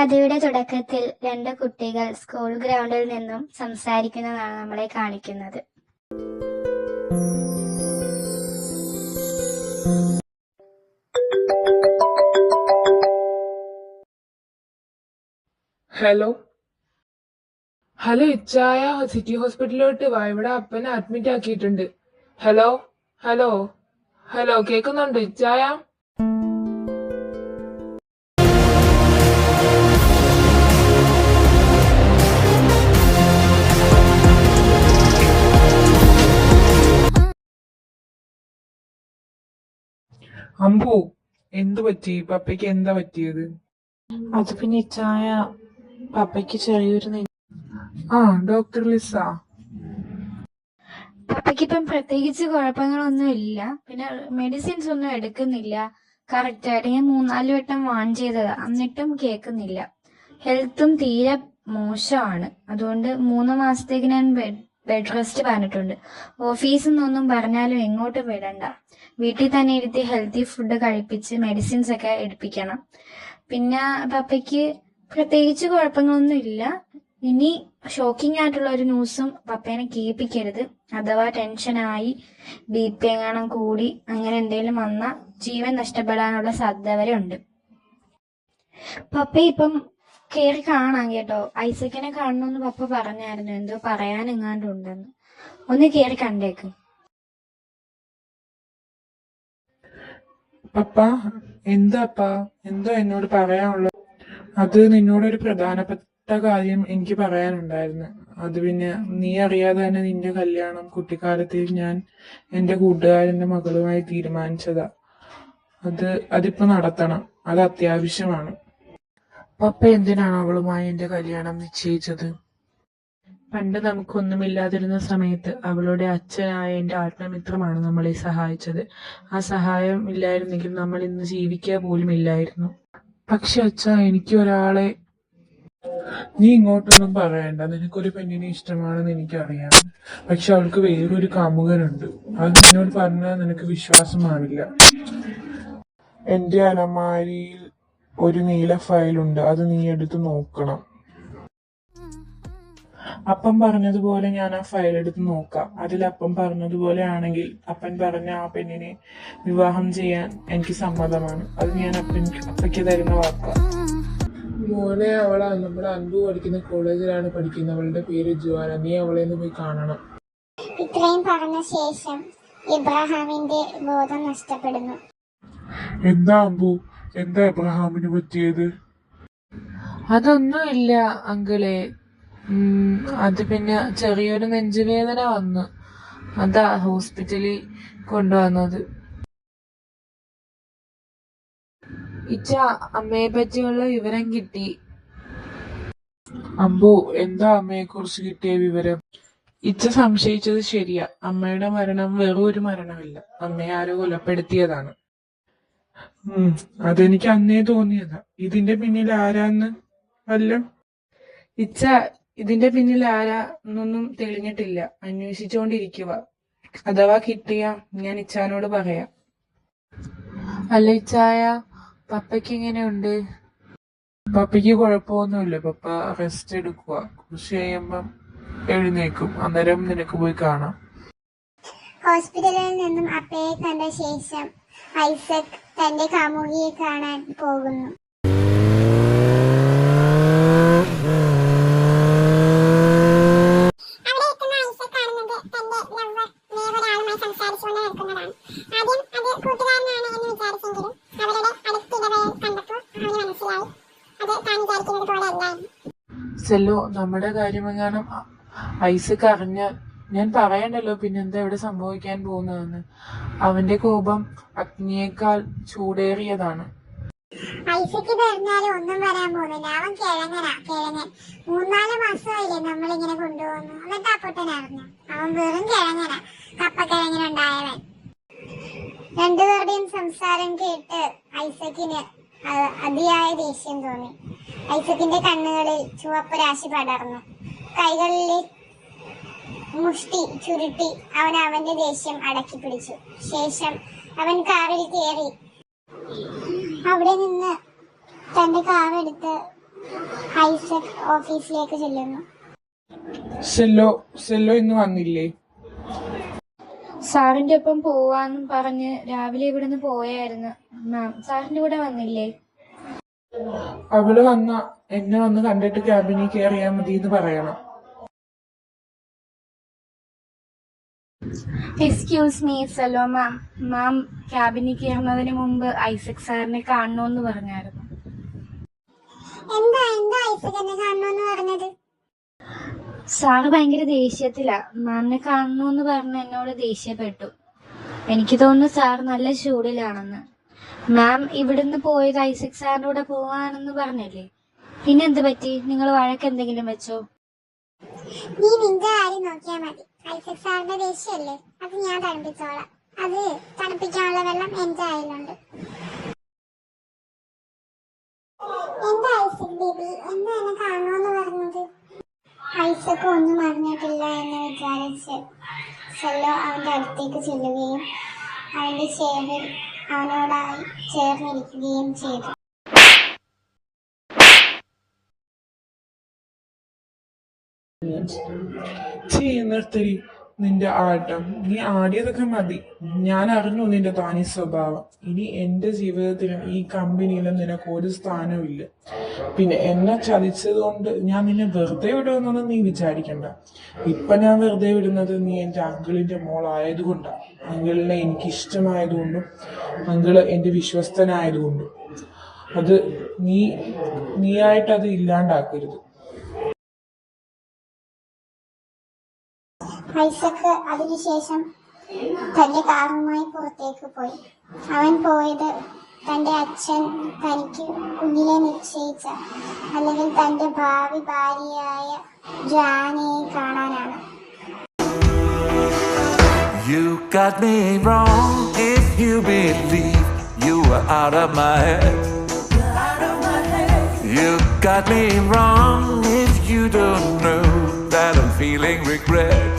കഥയുടെ തുടക്കത്തിൽ രണ്ട് കുട്ടികൾ സ്കൂൾ ഗ്രൗണ്ടിൽ നിന്നും സംസാരിക്കുന്നതാണ് നമ്മളെ കാണിക്കുന്നത്. ഹലോ ഹലോ ഇച്ചായ, സിറ്റി ഹോസ്പിറ്റലിലോട്ട് വാ, ഇവിടെ അപ്പനെ അഡ്മിറ്റ് ആക്കിയിട്ടുണ്ട്. ഹലോ ഹലോ ഹലോ കേൾക്കുന്നുണ്ടോ ഇച്ചായ? അമ്പു, എന്തു പറ്റി? പപ്പയ്ക്ക് എന്താ പറ്റിയത്? അത് പിന്നെ ഇച്ചായ, പപ്പയ്ക്ക് ചെറിയൊരു ഡോക്ടർ ലിസ. പപ്പയ്ക്കിപ്പം പ്രത്യേകിച്ച് കുഴപ്പങ്ങളൊന്നും ഇല്ല. പിന്നെ മെഡിസിൻസ് ഒന്നും എടുക്കുന്നില്ല. കറക്റ്റായിട്ട് ഞാൻ 3-4 വട്ടം വാൺ ചെയ്തതാ, എന്നിട്ടും കേൾക്കുന്നില്ല. ഹെൽത്തും തീരെ മോശമാണ്. അതുകൊണ്ട് 3 മാസത്തേക്ക് ഞാൻ ബെഡ് റെസ്റ്റ് പറഞ്ഞിട്ടുണ്ട്. ഓഫീസിൽ നിന്നൊന്നും പറഞ്ഞാലും എങ്ങോട്ടും വിടണ്ട. വീട്ടിൽ തന്നെ ഇരുത്തി ഹെൽത്തി ഫുഡ് കഴിപ്പിച്ച് മെഡിസിൻസ് ഒക്കെ എടുപ്പിക്കണം. പിന്നെ പപ്പയ്ക്ക് പ്രത്യേകിച്ച് കുഴപ്പങ്ങളൊന്നും ഇല്ല. ഇനി ഷോക്കിംഗ് ആയിട്ടുള്ള ഒരു ന്യൂസും പപ്പേനെ കേൾപ്പിക്കരുത്. അഥവാ ടെൻഷനായി BP എങ്ങാനും കൂടി അങ്ങനെ എന്തെങ്കിലും വന്നാൽ ജീവൻ നഷ്ടപ്പെടാനുള്ള സാധ്യത വരെ ഉണ്ട്. പപ്പ ഇപ്പം കയറി കാണാം കേട്ടോ. ഐസക്കിനെ കാണണമെന്ന് പപ്പ പറഞ്ഞായിരുന്നു, എന്തോ പറയാനെങ്ങാണ്ടുണ്ടെന്ന്. ഒന്ന് കയറി കണ്ടേക്ക്. പപ്പ എന്താപ്പാ, എന്തോ എന്നോട് പറയാനുള്ളത്? അത് നിന്നോടൊരു പ്രധാനപ്പെട്ട കാര്യം എനിക്ക് പറയാനുണ്ടായിരുന്നു. അത് പിന്നെ നീ അറിയാതെ തന്നെ നിന്റെ കല്യാണം കുട്ടിക്കാലത്തിൽ ഞാൻ എന്റെ കൂട്ടുകാരന്റെ മകളുമായി തീരുമാനിച്ചതാ. അതിപ്പോ നടത്തണം, അത് അത്യാവശ്യമാണ്. പപ്പ എന്തിനാണ് അവളുമായി എന്റെ കല്യാണം നിശ്ചയിച്ചത്? പണ്ട് നമുക്കൊന്നുമില്ലാതിരുന്ന സമയത്ത് അവളുടെ അച്ഛനായ എന്റെ ആത്മമിത്രമാണ് നമ്മളെ സഹായിച്ചത്. ആ സഹായം ഇല്ലായിരുന്നെങ്കിൽ നമ്മൾ ഇന്ന് ജീവിക്കുക പോലും ഇല്ലായിരുന്നു. പക്ഷെ അച്ഛാ, എനിക്ക് ഒരാളെ... നീ ഇങ്ങോട്ടൊന്നും പറയണ്ട. നിനക്കൊരു പെണ്ണിനെ ഇഷ്ടമാണെന്ന് എനിക്കറിയാം. പക്ഷെ അവൾക്ക് വേറൊരു കാമുകനുണ്ട്. അത് നിന്നോട് പറഞ്ഞാൽ നിനക്ക് വിശ്വാസമാവില്ല. എന്റെ അലമാരിയിൽ ഒരു നീല ഫയലുണ്ട്, അത് നീ എടുത്ത് നോക്കണം. അപ്പം പറഞ്ഞതുപോലെ ഞാൻ ആ ഫയൽ എടുത്ത് നോക്കാം. അതിൽ അപ്പം പറഞ്ഞതുപോലെ ആണെങ്കിൽ അപ്പൻ പറഞ്ഞ ആ പെണ്ണിനെ വിവാഹം ചെയ്യാൻ എനിക്ക് സമ്മതമാണ്. അത് ഞാൻ അപ്പയ്ക്ക് തരുന്ന വാക്കാം. മോനെ, അവളാ നമ്മുടെ അൻപു പഠിക്കുന്ന കോളേജിലാണ് പഠിക്കുന്നത്. അവളുടെ പേര് ജുവാന. നീ അവളെ ഒന്ന് പോയി കാണണം. ഇത്രയും പറഞ്ഞ ശേഷം ഇബ്രാഹിമിന്റെ ബോധം നഷ്ടപ്പെടുന്നു. എന്താ അമ്പു, എന്താ ഇബ്രാഹിമിന് പറ്റിയത്? അതൊന്നുമില്ല അങ്കിളെ. അത് പിന്നെ ചെറിയൊരു നെഞ്ചുവേദന വന്നു, അതാ ഹോസ്പിറ്റലിൽ കൊണ്ടുവന്നത്. ഇച്ച അമ്മയെ പറ്റിയുള്ള വിവരം കിട്ടി. അമ്പു, എന്താ അമ്മയെ കുറിച്ച് കിട്ടിയ വിവരം? ഇച്ച സംശയിച്ചത് ശരിയാ. അമ്മയുടെ മരണം വെറും ഒരു മരണമല്ല, അമ്മയെ ആരോ കൊലപ്പെടുത്തിയതാണ്. അതെനിക്ക് അന്നേ തോന്നിയതാ. ഇതിന്റെ പിന്നിൽ ആരാന്ന് വല്ല... ഇച്ച ഇതിന്റെ പിന്നിൽ ആരാന്നൊന്നും തെളിഞ്ഞിട്ടില്ല, അന്വേഷിച്ചുകൊണ്ടിരിക്കുക. അഥവാ കിട്ടിയ ഞാൻ ഇച്ചാനോട് പറയാം. അല്ല ഇച്ചായ, പപ്പയ്ക്ക് എങ്ങനെയുണ്ട്? പപ്പയ്ക്ക് കുഴപ്പമൊന്നുമില്ല. പപ്പ റെസ്റ്റ് എടുക്കുക. കുറച്ച് കഴിയുമ്പം എഴുന്നേക്കും. അന്നേരം നിനക്ക് പോയി കാണാം. ഹോസ്പിറ്റലിൽ നിന്നും അപ്പയെ കണ്ട ശേഷം ഐസക് തന്റെ കാമുകിയെ കാണാൻ പോകുന്നു. സെല്ലോ, നമ്മുടെ കാര്യമെങ്ങാനും ഐസക് അറിഞ്ഞാൽ ഞാൻ പറയണ്ടല്ലോ പിന്നെന്താ ഇവിടെ സംഭവിക്കാൻ പോകുന്നതെന്ന്. അവന്റെ കോപം അഗ്നിയേക്കാൾ ചൂടേറിയതാണ്. ഐസക്ക് പറഞ്ഞാലും ഒന്നും വരാൻ പോകുന്നില്ല. അവൻ കിഴങ്ങൻ. 3-4 മാസമായില്ലേ നമ്മളിങ്ങനെ കൊണ്ടുപോകുന്നു. എന്നിട്ട് അപ്പൊട്ടനറിഞ്ഞു അവൻ വെറും കിഴങ്ങന, കപ്പക്കിഴങ്ങനുണ്ടായവൻ. രണ്ടുപേരുടെയും സംസാരം കേട്ട് ഐസക്കിന് അതിയായ ദേഷ്യം തോന്നി. ഐസക്കിന്റെ കണ്ണുകളിൽ ചുവപ്പ് രാശി പടർന്നു. കൈകളിലെ മുഷ്ടി ചുരുട്ടി അവൻ അവന്റെ ദേഷ്യം അടക്കി പിടിച്ചു. ശേഷം അവൻ കാറിൽ കയറി അവിടെ നിന്ന് തന്റെ കാറെടുത്ത് ഐസക് ഓഫീസിലേക്ക് ചെല്ലുന്നു. സെല്ലോ ഇന്ന് വന്നില്ലേ? സാറിന്റെ ഒപ്പം പോവാന്നും പറഞ്ഞ് രാവിലെ ഇവിടുന്ന് പോയായിരുന്നു മാം. സാറിന്റെ കൂടെ വന്നില്ലേ? അവള് എന്നെ വന്ന് കണ്ടിട്ട് ക്യാബിനിൽ കയറിയാ മതി എന്ന് പറയണം. എക്സ്ക്യൂസ് മീ സെല്ലോ മാം. മാം ക്യാബിനിൽ കയറുന്നതിന് മുമ്പ് ഐസക് സാറിനെ കാണണമെന്ന് പറഞ്ഞായിരുന്നു. എന്താ ഐസക് എന്നെ കാണണമെന്ന് പറഞ്ഞത്? സാറ് ഭയങ്കര ദേഷ്യത്തിലാ. മാമിനെ കാണണമെന്ന് പറഞ്ഞ് എന്നോട് ദേഷ്യപ്പെട്ടു. എനിക്ക് തോന്നുന്നു സാർ നല്ല ചൂടിലാണെന്ന്. മാം ഇവിടുന്ന് പോയത് ഐസക് സാറിന്റെ കൂടെ പോവാണെന്ന് പറഞ്ഞല്ലേ? പിന്നെ എന്ത് പറ്റി? നിങ്ങൾ വഴക്ക് എന്തെങ്കിലും വെച്ചോ? നീ നിന്റെ കാര്യം നോക്കിയാ മതി. ഐസക് സാറിന്റെ ദേഷ്യല്ലേ, അത് ഞാൻ തണുപ്പിച്ചോളാം. അത് തണുപ്പിക്കാനുള്ള വെള്ളം എന്റെ കയ്യിലുണ്ട്. എന്താ ഐസക് ബേബി, എന്താ എന്നെ കാണുമെന്ന് പറഞ്ഞത്? ഐസക് ഒന്നും അറിഞ്ഞിട്ടില്ല എന്ന് വിചാരിച്ച് സെല്ലോ അവന്റെ അടുത്തേക്ക് ചെല്ലുകയും അവന്റെ ചെയറിൽ അവനോടായി ചേർന്നിരിക്കുകയും ചെയ്തു. നിർത്തരി നിന്റെ ആട്ടം. നീ ആടിയതൊക്കെ മതി. ഞാൻ അറിഞ്ഞു നിന്റെ താനി സ്വഭാവം. ഇനി എന്റെ ജീവിതത്തിലും ഈ കമ്പനിയിലും നിനക്ക് ഒരു സ്ഥാനമില്ല. പിന്നെ എന്നെ ചതിച്ചത് കൊണ്ട് ഞാൻ നിന്നെ വെറുതെ വിടുമെന്നൊന്നും നീ വിചാരിക്കണ്ട. ഇപ്പൊ ഞാൻ വെറുതെ വിടുന്നത് നീ എന്റെ അങ്കിളിന്റെ മോളായതുകൊണ്ടാണ്. അങ്കിളിനെ എനിക്ക് ഇഷ്ടമായതുകൊണ്ടും അങ്കിള് എന്റെ വിശ്വസ്തനായതുകൊണ്ടും. അത് നീയായിട്ട് അത് ഇല്ലാണ്ടാക്കരുത്. ഐസക് അതിനുശേഷം തന്റെ കാറുമായി പുറത്തേക്ക് പോയി. അവൻ പോയത് തന്റെ അച്ഛൻ തനിക്ക് കുഞ്ഞിലെ നിശ്ചയിച്ച അല്ലെങ്കിൽ തന്റെ ഭാവി ഭാര്യയായ ജോആനയെ കാണാനാണ്. You got me wrong if you believe you were out of my head. You got me wrong if you don't know that I'm feeling regret.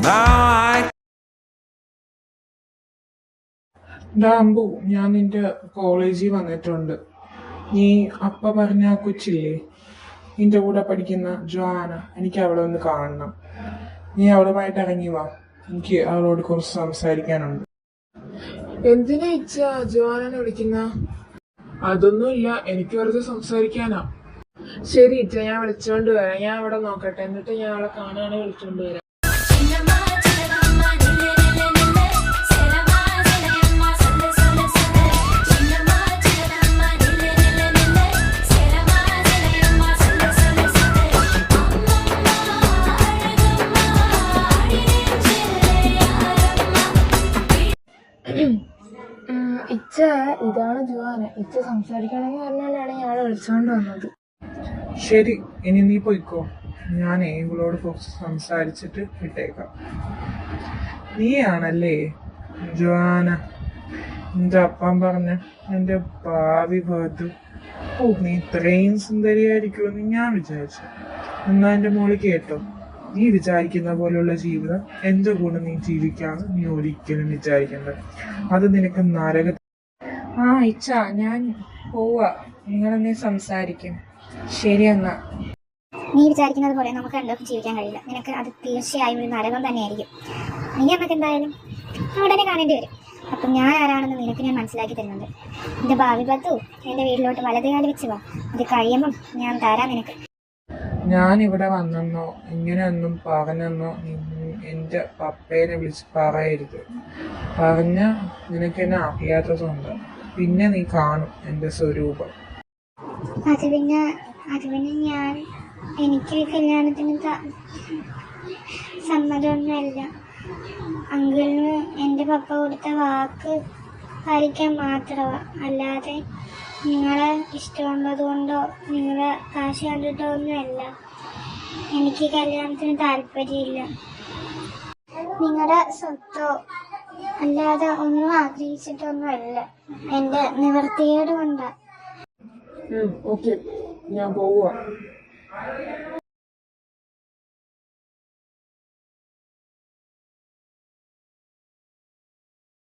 Now ഡാംബു, ഞാൻ നിന്റെ കോളേജിൽ വന്നിട്ടുണ്ട്. നീ അപ്പ പറഞ്ഞ ആ കൊച്ചില്ലേ, നിന്റെ കൂടെ പഠിക്കുന്ന ജോആന, എനിക്ക് അവളെ ഒന്ന് കാണണം. നീ അവളുമായിട്ട് ഇറങ്ങി വാ. എനിക്ക് അവളോട് കുറച്ച് സംസാരിക്കാനുണ്ട്. എന്തിനാ ഇച്ച ജോആനെ വിളിക്കുന്ന? അതൊന്നുമില്ല, എനിക്ക് വെറുതെ സംസാരിക്കാനാ. ശരി ഇച്ച, ഞാൻ വിളിച്ചോണ്ട് വരാം. ഞാൻ അവിടെ നോക്കട്ടെ, എന്നിട്ട് ഞാൻ അവളെ കാണാനെ വിളിച്ചോണ്ട് വരാം. ഇച്ച, ഇതാണ് ജോആന. ഇച്ച സംസാരിക്കണമെന്ന് പറഞ്ഞാലാണ് ഞാൻ വിളിച്ചോണ്ട് വന്നത്. ശരി, ഇനി നീ പോയിക്കോ. ഞാനേ ഇവളോട് കുറച്ച് സംസാരിച്ചിട്ട് വിട്ടേക്കാം. നീയാണല്ലേ ജോആന, എന്റെ അപ്പം പറഞ്ഞ എന്റെ ഭാവി വധു. ഓ, നീ ഇത്രയും സുന്ദരിയായിരിക്കുമെന്ന് ഞാൻ വിചാരിച്ചു. എന്നാ എന്റെ മോള് കേട്ടോ, നീ വിചാരിക്കുന്ന പോലുള്ള ജീവിതം എന്റെ കൂടെ നീ ജീവിക്കാന്ന് നീ ഒരിക്കലും വിചാരിക്കണ്ട. അത് നിനക്ക് നരക. ആ ഇച്ച, ഞാൻ പോവാ. നിങ്ങളെന്നെ സംസാരിക്കും. ശരി എന്നാ. നീ വിചാരിക്കുന്നത് പോലെ നമുക്ക് രണ്ടും ജീവിക്കാൻ കഴിയില്ല. നിനക്ക് അത് തീർച്ചയായും ഒരു നരകം തന്നെയായിരിക്കും. നീ നമുക്ക് എന്തായാലും ഉടനെ കാണേണ്ടി വരും. അപ്പം ഞാൻ ആരാണെന്ന് നിനക്ക് ഞാൻ മനസ്സിലാക്കി തരുന്നുണ്ട്. എന്റെ ഭാവി പത്തു എന്റെ വീട്ടിലോട്ട് വലതുകാലി വെച്ച് വാ. അത് കഴിയുമ്പം ഞാൻ തരാം നിനക്ക്. ഞാൻ ഇവിടെ വന്നെന്നോ ഇങ്ങനെയൊന്നും പറഞ്ഞെന്നോ എന്റെ പപ്പേനെ വിളിച്ച് പറയരുത്. പറഞ്ഞ നിനക്ക് എന്നെ അറിയാത്തതുണ്ട്. പിന്നെ നീ കാണും എന്റെ സ്വരൂപം. അത് പിന്നെ ഞാൻ എനിക്ക് കല്യാണത്തിന് സമ്മതമൊന്നുമല്ല. അങ്കിളിന് എൻ്റെ പപ്പ കൊടുത്ത വാക്ക് പാലിക്കാൻ മാത്രമാണ്. അല്ലാതെ നിങ്ങളെ ഇഷ്ടമുള്ളത് കൊണ്ടോ നിങ്ങളെ കാശ് കണ്ടിട്ടോ ഒന്നുമല്ല. എനിക്ക് കല്യാണത്തിന് താല്പര്യമില്ല. നിങ്ങളുടെ സ്വത്തോ അല്ലാതെ ഒന്നും ആഗ്രഹിച്ചിട്ടൊന്നുമല്ല. എൻ്റെ നിവൃത്തികേട് കൊണ്ടാ. ഓക്കെ, ഞാൻ പോവാ.